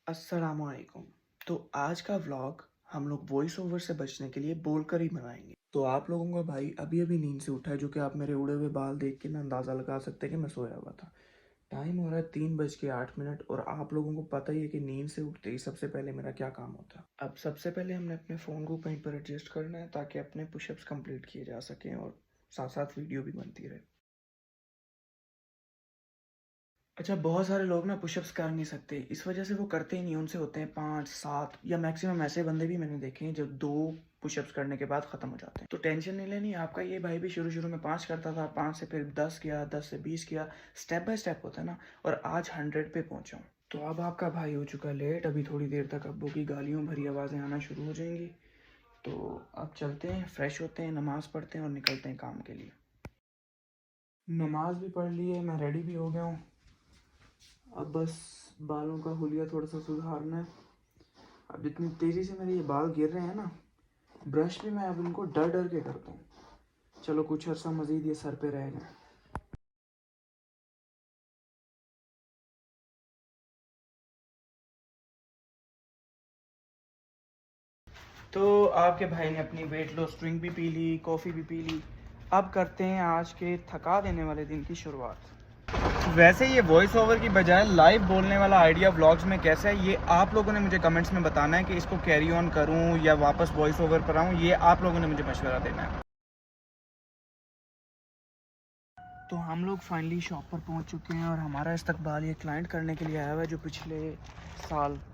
अस्सलामुअलैकुम। तो आज का व्लॉग हम लोग वॉइस ओवर से बचने के लिए बोलकर ही बनाएंगे। तो आप लोगों का भाई अभी अभी नींद से उठा है, जो कि आप मेरे उड़े हुए बाल देख के ना अंदाज़ा लगा सकते हैं कि मैं सोया हुआ था। टाइम हो रहा है 3:08 और आप लोगों को पता ही है कि नींद से उठते ही सबसे पहले मेरा क्या काम होता है। अब सबसे पहले हमने अपने फ़ोन को कहीं पर एडजस्ट करना है ताकि अपने पुशअप्स कंप्लीट किए जा सकें और साथ साथ वीडियो भी बनती रहे। अच्छा, बहुत सारे लोग ना पुशअप्स कर नहीं सकते, इस वजह से वो करते ही नहीं। उनसे होते हैं 5 7 या मैक्सिमम ऐसे बंदे भी मैंने देखे हैं जो 2 पुशअप्स करने के बाद ख़त्म हो जाते हैं। तो टेंशन नहीं लेनी, आपका ये भाई भी शुरू शुरू में 5 करता था, 5 से फिर 10 किया, 10 से 20 किया, स्टेप बाय स्टेप होता है ना। और आज 100 पे पहुँचा हूँ। तो अब आपका भाई हो चुका लेट, अभी थोड़ी देर तक अब्बू की गालियों भरी आवाज़ें आना शुरू हो जाएंगी। तो अब चलते हैं, फ्रेश होते हैं, नमाज़ पढ़ते हैं और निकलते हैं काम के लिए। नमाज भी पढ़ ली है, मैं रेडी भी हो गया हूँ। अब बस बालों का हुलिया थोड़ा सा सुधारना है। अब जितनी तेज़ी से मेरे ये बाल गिर रहे हैं ना, ब्रश भी मैं अब इनको डर डर के करता हूँ। चलो कुछ अर्सा मज़ीद ये सर पे रह जाए। तो आपके भाई ने अपनी वेट लॉस ड्रिंक भी पी ली, कॉफ़ी भी पी ली। अब करते हैं आज के थका देने वाले दिन की शुरुआत। वैसे ये वॉइस ओवर की बजाय लाइव बोलने वाला आइडिया व्लॉग्स में कैसा है, ये आप लोगों ने मुझे कमेंट्स में बताना है कि इसको कैरी ऑन करूं या वापस वॉइस ओवर पर आऊं। ये आप लोगों ने मुझे मशवरा देना है। तो हम लोग फाइनली शॉप पर पहुंच चुके हैं और हमारा इस्तकबाल ये क्लाइंट करने के लिए आया हुआ है जो पिछले साल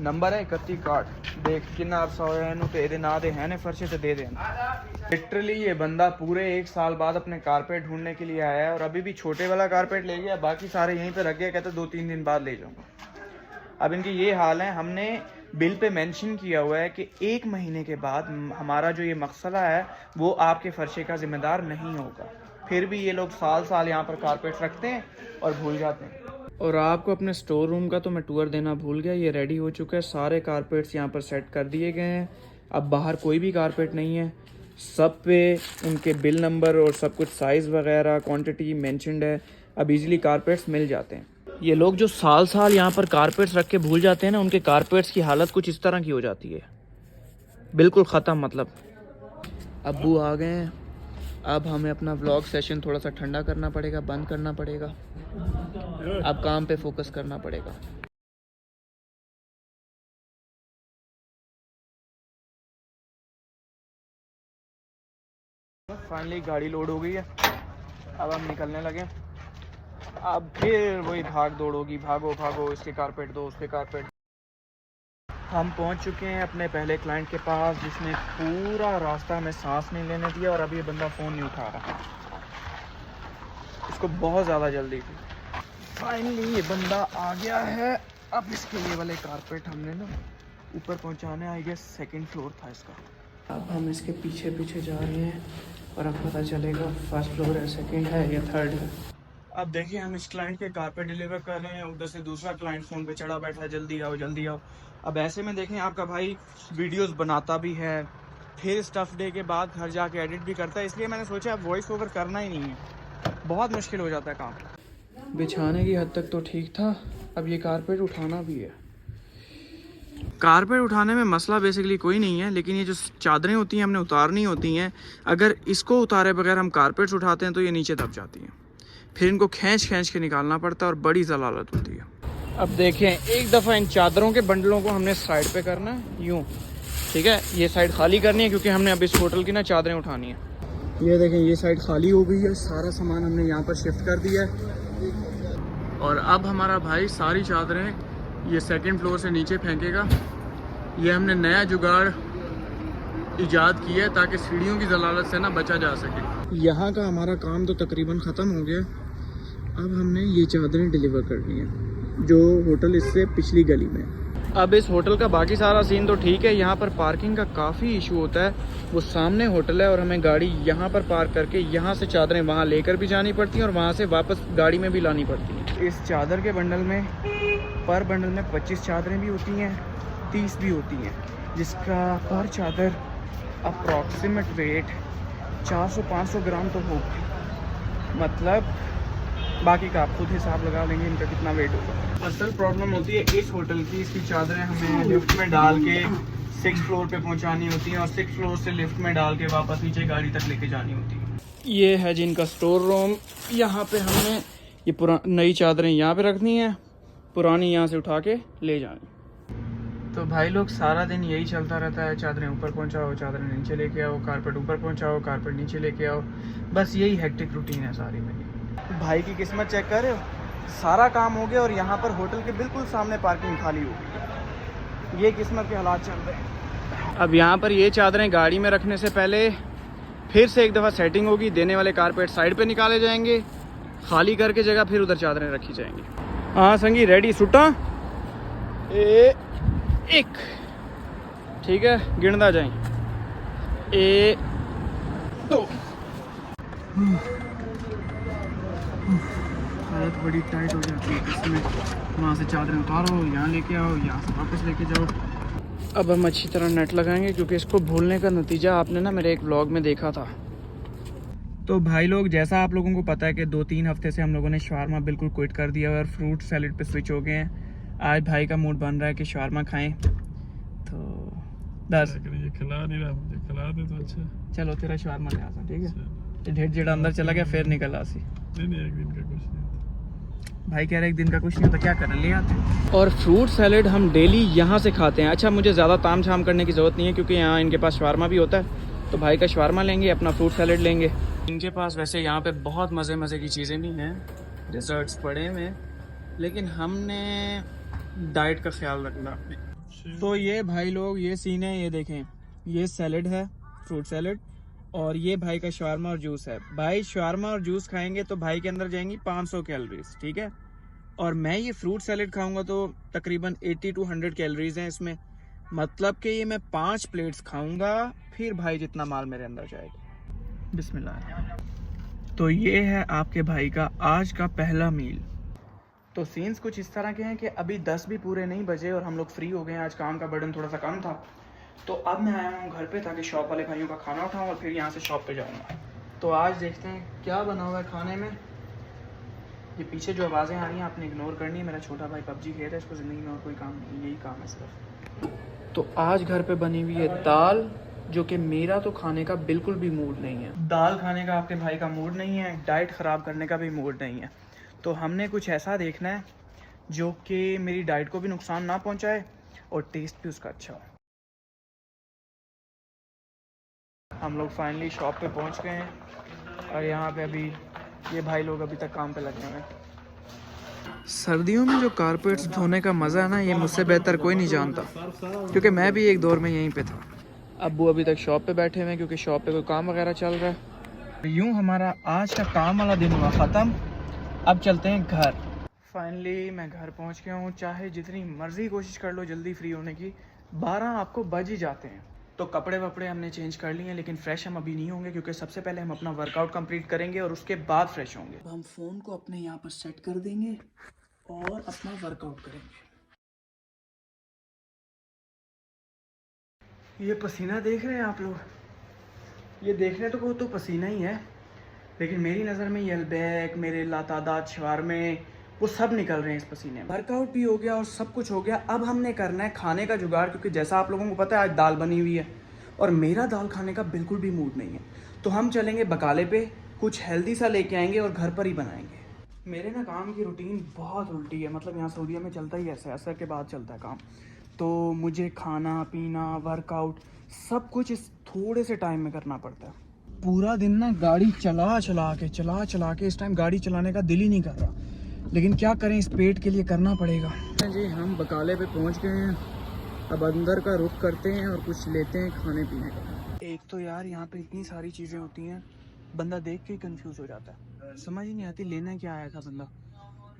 नंबर है 31 कार्ड। देख कितना अरसा होया है ते दे ना दे हैं फर्शे ते दे देन। लिटरली ये बंदा पूरे 1 साल बाद अपने कारपेट ढूंढने के लिए आया है और अभी भी छोटे वाला कारपेट ले गया, बाकी सारे यहीं पे रख गया, कहता 2-3 दिन बाद ले जाऊंगा। अब इनकी ये हाल है। हमने बिल पे मेंशन किया हुआ है कि 1 महीने के बाद हमारा जो ये मसला है वो आपके फर्शे का जिम्मेदार नहीं होगा। फिर भी ये लोग साल साल यहाँ पर कारपेट रखते हैं और भूल जाते हैं। और आपको अपने स्टोर रूम का तो मैं टूर देना भूल गया। ये रेडी हो चुका है, सारे कारपेट्स यहाँ पर सेट कर दिए गए हैं। अब बाहर कोई भी कारपेट नहीं है, सब पे उनके बिल नंबर और सब कुछ साइज़ वगैरह क्वांटिटी मेंशन्ड है। अब इजीली कारपेट्स मिल जाते हैं। ये लोग जो साल साल यहाँ पर कारपेट्स रख के भूल जाते हैं ना, उनके कारपेट्स की हालत कुछ इस तरह की हो जाती है, बिल्कुल ख़त्म। मतलब अब्बू आ गए हैं, अब हमें अपना व्लॉग सेशन थोड़ा सा ठंडा करना पड़ेगा, बंद करना पड़ेगा, अब काम पे फोकस करना पड़ेगा। फाइनली गाड़ी लोड हो गई है, अब हम निकलने लगे। अब फिर वही भाग दौड़ होगी, भागो भागो, इसके कारपेट दो, उसके कारपेट। हम पहुंच चुके हैं अपने पहले क्लाइंट के पास, जिसने पूरा रास्ता हमें सांस नहीं लेने दिया और अभी ये बंदा फ़ोन नहीं उठा रहा, इसको बहुत ज़्यादा जल्दी थी। फाइनली ये बंदा आ गया है। अब इसके ये वाले कारपेट हमने ना ऊपर पहुंचाने, आई गेस 2nd फ्लोर था इसका। अब हम इसके पीछे पीछे जा रहे हैं और अब पता चलेगा 1st फ्लोर है, 2nd है या 3rd है। अब देखिए हम इस क्लाइंट के कारपेट डिलीवर कर रहे हैं, उधर से दूसरा क्लाइंट फ़ोन पे चढ़ा बैठा है, जल्दी आओ जल्दी आओ। अब ऐसे में देखें आपका भाई वीडियोस बनाता भी है, फिर स्टफ डे के बाद घर जाके एडिट भी करता है, इसलिए मैंने सोचा अब वॉइस ओवर करना ही नहीं है, बहुत मुश्किल हो जाता है काम। बिछाने की हद तक तो ठीक था, अब ये कारपेट उठाना भी है। कारपेट उठाने में मसला बेसिकली कोई नहीं है, लेकिन ये जो चादरें होती हैं हमने उतारनी होती हैं, अगर इसको उतारे बगैर हम कारपेट्स उठाते हैं तो ये नीचे दब जाती हैं, फिर इनको खींच खींच के निकालना पड़ता है और बड़ी ज़लालत होती है। अब देखें, एक दफ़ा इन चादरों के बंडलों को हमने साइड पे करना है, यूँ ठीक है, ये साइड खाली करनी है क्योंकि हमने अब इस होटल की ना चादरें उठानी है। ये देखें, ये साइड खाली हो गई है, सारा सामान हमने यहाँ पर शिफ्ट कर दिया है और अब हमारा भाई सारी चादरें ये 2nd फ्लोर से नीचे फेंकेगा। ये हमने नया जुगाड़ इजाद किया है ताकि सीढ़ियों की ज़लालत से ना बचा जा सके। यहाँ का हमारा काम तो तकरीबन ख़त्म हो गया, अब हमने ये चादरें डिलीवर करनी है जो होटल इससे पिछली गली में। अब इस होटल का बाकी सारा सीन तो ठीक है, यहाँ पर पार्किंग का काफ़ी इशू होता है। वो सामने होटल है और हमें गाड़ी यहाँ पर पार्क करके यहाँ से चादरें वहाँ लेकर भी जानी पड़ती हैं और वहाँ से वापस गाड़ी में भी लानी पड़ती हैं। इस चादर के बंडल में, पर बंडल में 25 चादरें भी होती हैं, 30 भी होती हैं, जिसका पर चादर अप्रॉक्सीमेट वेट 400-500 ग्राम तो होगा, मतलब बाकी का आप खुद हिसाब लगा लेंगे इनका कितना वेट होगा। असल प्रॉब्लम होती है इस होटल की, इसकी चादरें हमें लिफ्ट में डाल के 6 फ्लोर पे पहुंचानी होती हैं और 6 फ्लोर से लिफ्ट में डाल के वापस नीचे गाड़ी तक लेके जानी होती है। ये है जिनका स्टोर रूम। यहाँ पे हमने ये नई चादरें यहाँ पे रखनी है, पुरानी यहाँ से उठा के ले जानी। तो भाई लोग सारा दिन यही चलता रहता है, चादरें ऊपर पहुँचाओ, चादरें नीचे लेके आओ, कारपेट ऊपर पहुँचाओ, कारपेट नीचे लेके आओ, बस यही हेक्टिक रूटीन है सारी मेरी। भाई की किस्मत चेक कर रहे हो, सारा काम हो गया और यहाँ पर होटल के बिल्कुल सामने पार्किंग खाली हो गई। ये किस्मत के हालात चल रहे हैं। अब यहाँ पर ये चादरें गाड़ी में रखने से पहले फिर से एक दफ़ा सेटिंग होगी, देने वाले कारपेट साइड पे निकाले जाएंगे, खाली करके जगह फिर उधर चादरें रखी जाएंगी। हाँ संगी रेडी, सुटा एक, ठीक है गिनदा जाए, 1 2। हालत बड़ी टाइट हो जाती है इसमें, वहाँ से चादरें उतारो, यहाँ लेके आओ, यहाँ से वापस लेके जाओ। अब हम अच्छी तरह नेट लगाएंगे क्योंकि इसको भूलने का नतीजा आपने ना मेरे एक व्लॉग में देखा था। तो भाई लोग जैसा आप लोगों को पता है कि 2-3 हफ्ते से हम लोगों ने शवारमा बिल्कुल क्विट कर दिया और फ्रूट सैलेड पे स्विच हो गए हैं। आज भाई का मूड बन रहा है कि शवारमा खाएं, तो 10 ये खिला नहीं रहा मुझे, खिला दे तो अच्छा। चलो तेरा शवारमा ले आता, ठीक है। ढेर जेड़ा अंदर चला गया फिर निकल आसी। नहीं एक दिन का कुछ नहीं होता। भाई कह रहे एक दिन का कुछ नहीं होता, क्या करें ले आते। और फ्रूट सैलेड हम डेली यहाँ से खाते हैं। अच्छा मुझे ज़्यादा ताम झाम करने की ज़रूरत नहीं है क्योंकि यहाँ इनके पास शवारमा भी होता है, तो भाई का शवारमा लेंगे, अपना फ्रूट सैलेड लेंगे। इनके पास वैसे यहाँ पे बहुत मज़े की चीज़ें भी हैं, डिज़र्ट्स पड़े हुए हैं, लेकिन हमने डाइट का ख्याल रखना। तो ये भाई लोग ये सीन है, ये देखें, ये सैलेड है, फ्रूट सैलेड, और ये भाई का शवारमा और जूस है। भाई शवारमा और जूस खाएंगे तो भाई के अंदर जाएंगी 500 कैलोरीज, ठीक है। और मैं ये फ्रूट सैलेड खाऊंगा तो तकरीबन 80 to 100 कैलोरीज हैं इसमें, मतलब कि ये मैं 5 प्लेट्स खाऊंगा, फिर भाई जितना माल मेरे अंदर जाएगा। बिस्मिल्लाह। तो ये है आपके भाई का आज का पहला मील। तो सीन्स कुछ इस तरह के हैं कि अभी 10 भी पूरे नहीं बजे और हम लोग फ्री हो गए हैं। आज काम का बर्डन थोड़ा सा कम था, तो अब मैं आया हूँ घर पे ताकि शॉप वाले भाइयों का खाना उठाऊँ और फिर यहाँ से शॉप पे जाऊँगा। तो आज देखते हैं क्या बना हुआ है खाने में। ये पीछे जो आवाज़ें आ रही हैं आपने इग्नोर करनी है, मेरा छोटा भाई पबजी खेल रहा है, इसको ज़िंदगी में और कोई काम नहीं, यही काम है सिर्फ। तो आज घर पे बनी हुई है दाल, जो कि मेरा तो खाने का बिल्कुल भी मूड नहीं है। दाल खाने का आपके भाई का मूड नहीं है, डाइट ख़राब करने का भी मूड नहीं है। तो हमने कुछ ऐसा देखना है जो कि मेरी डाइट को भी नुकसान ना पहुंचाए और टेस्ट भी उसका अच्छा हो। हम लोग फाइनली शॉप पे पहुंच गए हैं और यहाँ पे अभी ये भाई लोग अभी तक काम पे लगे हुए हैं। सर्दियों में जो कारपेट्स धोने का मज़ा है ना, ये मुझसे बेहतर कोई नहीं जानता, क्योंकि मैं भी एक दौर में यहीं पे था। अब्बू अभी तक शॉप पे बैठे हुए हैं क्योंकि शॉप पे कोई काम वगैरह चल रहा है। यूँ हमारा आज का काम वाला दिन हुआ ख़त्म, अब चलते हैं घर। फाइनली मैं घर पहुंच गया हूँ। चाहे जितनी मर्जी कोशिश कर लो जल्दी फ्री होने की, 12 आपको बज ही जाते हैं। तो कपड़े वपड़े हमने चेंज कर लिए हैं, लेकिन फ्रेश हम अभी नहीं होंगे क्योंकि सबसे पहले हम अपना वर्कआउट कंप्लीट करेंगे और उसके बाद फ्रेश होंगे। अब हम फ़ोन को अपने यहाँ पर सेट कर देंगे और अपना वर्कआउट करेंगे। ये पसीना देख रहे हैं आप लोग, ये देखने तो तो पसीना ही है, लेकिन मेरी नज़र में ये अलबैक, मेरे लातादाद शवारमे, वो सब निकल रहे हैं इस पसीने में। वर्कआउट भी हो गया और सब कुछ हो गया। अब हमने करना है खाने का जुगाड़, क्योंकि जैसा आप लोगों को पता है आज दाल बनी हुई है और मेरा दाल खाने का बिल्कुल भी मूड नहीं है। तो हम चलेंगे बकाले पे, कुछ हेल्दी सा लेके आएंगे और घर पर ही बनाएंगे। मेरे ना काम की रूटीन बहुत उल्टी है, मतलब यहाँ सऊदीया में चलता ही ऐसा है, असर के बाद चलता है काम। तो मुझे खाना पीना वर्कआउट सब कुछ इस थोड़े से टाइम में करना पड़ता है। पूरा दिन ना गाड़ी चला चला के इस टाइम गाड़ी चलाने का दिल ही नहीं कर रहा, लेकिन क्या करें, इस पेट के लिए करना पड़ेगा। जी हम बकाले पे पहुंच गए हैं, अब अंदर का रुख करते हैं और कुछ लेते हैं खाने पीने का। एक तो यार यहाँ पे इतनी सारी चीज़ें होती हैं, बंदा देख के ही कंफ्यूज हो जाता है, समझ ही नहीं आती लेना क्या आया था बंदा।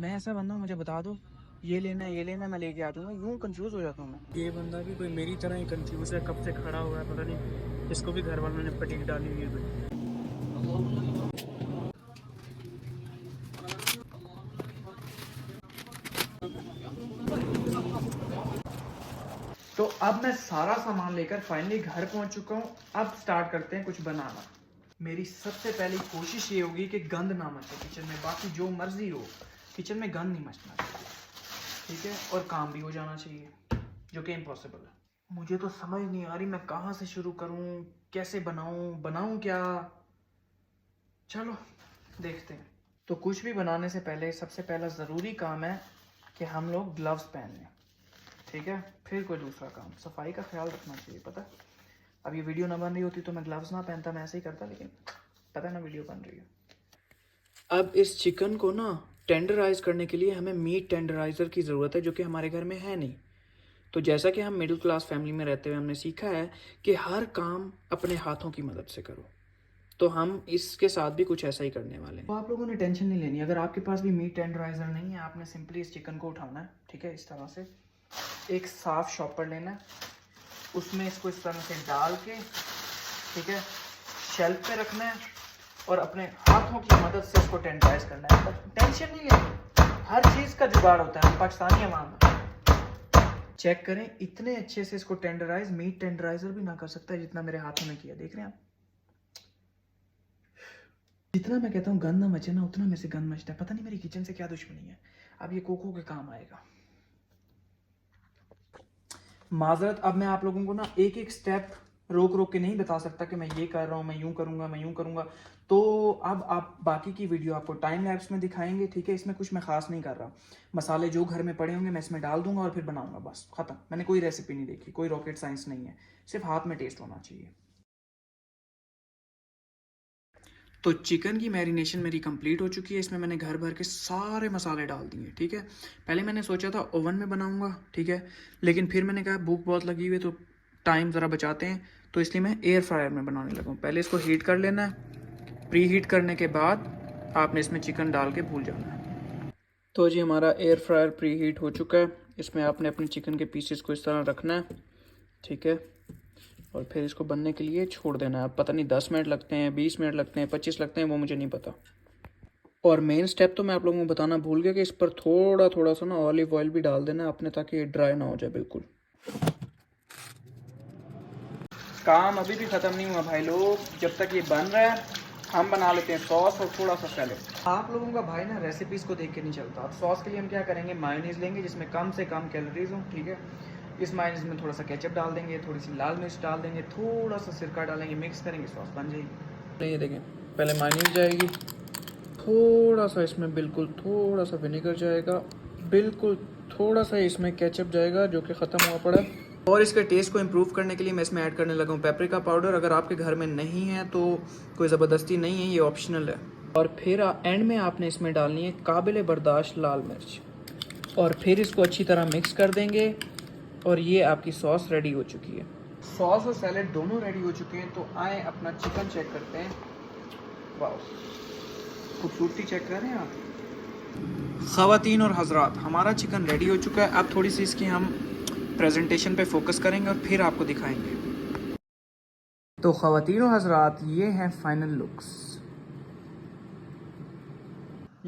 मैं ऐसा बंदा हूँ, मुझे बता दो ये लेना मैं लेके आ दूँगा, यूँ कंफ्यूज हो जाता हूँ मैं। ये बंदा भी कोई मेरी तरह ही कंफ्यूज है, कब से खड़ा हुआ है पता नहीं, इसको भी घर वालों ने पटीक डाली हुई है। तो अब मैं सारा सामान लेकर फाइनली घर पहुंच चुका हूँ। अब स्टार्ट करते हैं कुछ बनाना। मेरी सबसे पहली कोशिश ये होगी कि गंद ना मचे किचन में, बाकी जो मर्जी हो किचन में गंद नहीं मचना चाहिए, ठीक है। और काम भी हो जाना चाहिए, जो कि इम्पॉसिबल है। मुझे तो समझ नहीं आ रही मैं कहाँ से शुरू करूँ, कैसे बनाऊँ क्या। चलो देखते हैं। तो कुछ भी बनाने से पहले सबसे पहला ज़रूरी काम है कि हम लोग ग्लव्स पहन लें, ठीक है। फिर कोई दूसरा काम, सफाई का ख्याल रखना चाहिए। पता अब ये वीडियो ना बन रही होती तो मैं ग्लव्स ना पहनता, मैं ऐसे ही करता, लेकिन पता है ना वीडियो बन रही है। अब इस चिकन को ना टेंडराइज करने के लिए हमें मीट टेंडराइज़र की ज़रूरत है, जो कि हमारे घर में है नहीं। तो जैसा कि हम मिडिल क्लास फैमिली में रहते हुए हमने सीखा है कि हर काम अपने हाथों की मदद से करो, तो हम इसके साथ भी कुछ ऐसा ही करने वाले हैं। तो आप लोगों ने टेंशन नहीं लेनी। अगर आपके पास भी मीट टेंडराइज़र नहीं है, आपने सिंपली इस चिकन को उठाना है, ठीक है। इस तरह से एक साफ शॉपर लेना है, उसमें इसको इस तरह से डाल के, ठीक है, शेल्फ पे रखना है और अपने हाथों की मदद से इसको टेंडराइज करना है। टेंशन नहीं लेनी, हर चीज़ का जुगाड़ होता है पाकिस्तानी अवाम में। चेक करें, इतने अच्छे से इसको टेंडराइज मीट टेंडराइजर भी ना कर सकता है जितना मेरे हाथों में किया। देख रहे हैं आप, जितना मैं कहता हूँ गंद ना मचे ना, उतना मेरे से गंद मचता है। पता नहीं मेरी किचन से क्या दुश्मनी है। अब ये कोको के काम आएगा। माजरत, अब मैं आप लोगों को ना एक एक स्टेप रोक के नहीं बता सकता कि मैं ये कर रहा हूँ, मैं यूं करूंगा, मैं यूं करूंगा। तो अब आप बाकी की वीडियो आपको टाइम लैप्स में दिखाएंगे, ठीक है। इसमें कुछ मैं खास नहीं कर रहा। मसाले जो घर में पड़े होंगे मैं इसमें डाल दूंगा और फिर बनाऊंगा, बस खत्म। मैंने कोई रेसिपी नहीं देखी, कोई रॉकेट साइंस नहीं है, सिर्फ हाथ में टेस्ट होना चाहिए। तो चिकन की मैरिनेशन मेरी कंप्लीट हो चुकी है। इसमें मैंने घर भर के सारे मसाले डाल दिए, ठीक है। पहले मैंने सोचा था ओवन में बनाऊंगा, ठीक है, लेकिन फिर मैंने कहा भूख बहुत लगी हुई है तो टाइम ज़रा बचाते हैं, तो इसलिए मैं एयर फ्रायर में बनाने लगा हूँ। पहले इसको हीट कर लेना है, प्री हीट करने के बाद आपने इसमें चिकन डाल के भूल जाना है। तो जी हमारा एयर फ्रायर प्री हीट हो चुका है। इसमें आपने अपने चिकन के पीसेस को इस तरह रखना है, ठीक है, और फिर इसको बनने के लिए छोड़ देना है। अब पता नहीं 10 मिनट लगते हैं, 20 मिनट लगते हैं, 25 लगते हैं, वो मुझे नहीं पता। और मेन स्टेप तो मैं आप लोगों को बताना भूल गया कि इस पर थोड़ा सा ना ऑलिव ऑयल भी डाल देना है अपने, ताकि ये ड्राई ना हो जाए बिल्कुल। काम अभी भी ख़त्म नहीं हुआ भाई लोग। जब तक ये बन रहा है हम बना लेते हैं सॉस और थोड़ा सा सैलेड। आप लोगों का भाई ना रेसिपीज़ को देख के नहीं चलता। अब सॉस के लिए हम क्या करेंगे, मायोनीज़ लेंगे जिसमें कम से कम कैलोरीज हो, ठीक है। इस मायोनीज़ में थोड़ा सा केचप डाल देंगे, थोड़ी सी लाल मिर्च डाल देंगे, थोड़ा सा सिरका डालेंगे, मिक्स करेंगे, सॉस बन जाएगी। ये देखें, पहले मायोनीज़ जाएगी, थोड़ा सा इसमें बिल्कुल थोड़ा सा विनेगर जाएगा, बिल्कुल थोड़ा सा इसमें केचप जाएगा जो कि ख़त्म हुआ पड़ा। और इसके टेस्ट को इम्प्रूव करने के लिए मैं इसमें ऐड करने लगा हूँ पेपरिका पाउडर। अगर आपके घर में नहीं है तो कोई ज़बरदस्ती नहीं है, ये ऑप्शनल है। और फिर एंड में आपने इसमें डालनी है काबिल बर्दाश्त लाल मिर्च, और फिर इसको अच्छी तरह मिक्स कर देंगे और ये आपकी सॉस रेडी हो चुकी है। सॉस और सैलेड दोनों रेडी हो चुके हैं। तो आए अपना चिकन चेक करते हैं। वाह, खूबसूरती चेक कर रहे हैं आप। ख़वातीन और हज़रात, हमारा चिकन रेडी हो चुका है। अब थोड़ी सी इसकी हम प्रेजेंटेशन पे फोकस करेंगे और फिर आपको दिखाएंगे। तो ख़वातीन और हज़रात, ये हैं फाइनल लुक्स।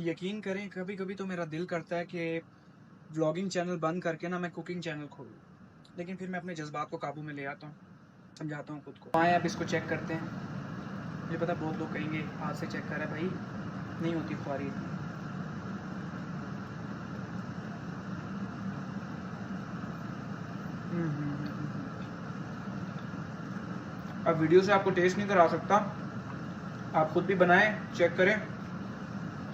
यकीन करें कभी कभी तो मेरा दिल करता है कि व्लॉगिंग चैनल बंद करके ना मैं कुकिंग चैनल खोलूँ, लेकिन फिर मैं अपने जज्बात को काबू में ले आता हूँ, समझाता हूँ खुद को। आए अब इसको चेक करते हैं। मुझे पता बहुत लोग कहेंगे हाथ से चेक करें, भाई नहीं होती ख्वारी। अब वीडियो से आपको टेस्ट नहीं करा सकता, आप खुद भी बनाएं, चेक करें।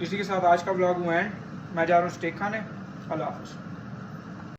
इसी के साथ आज का व्लॉग हुआ है। मैं जा रहा हूँ स्टेक खाने। अल्लाह हाफ़िज़।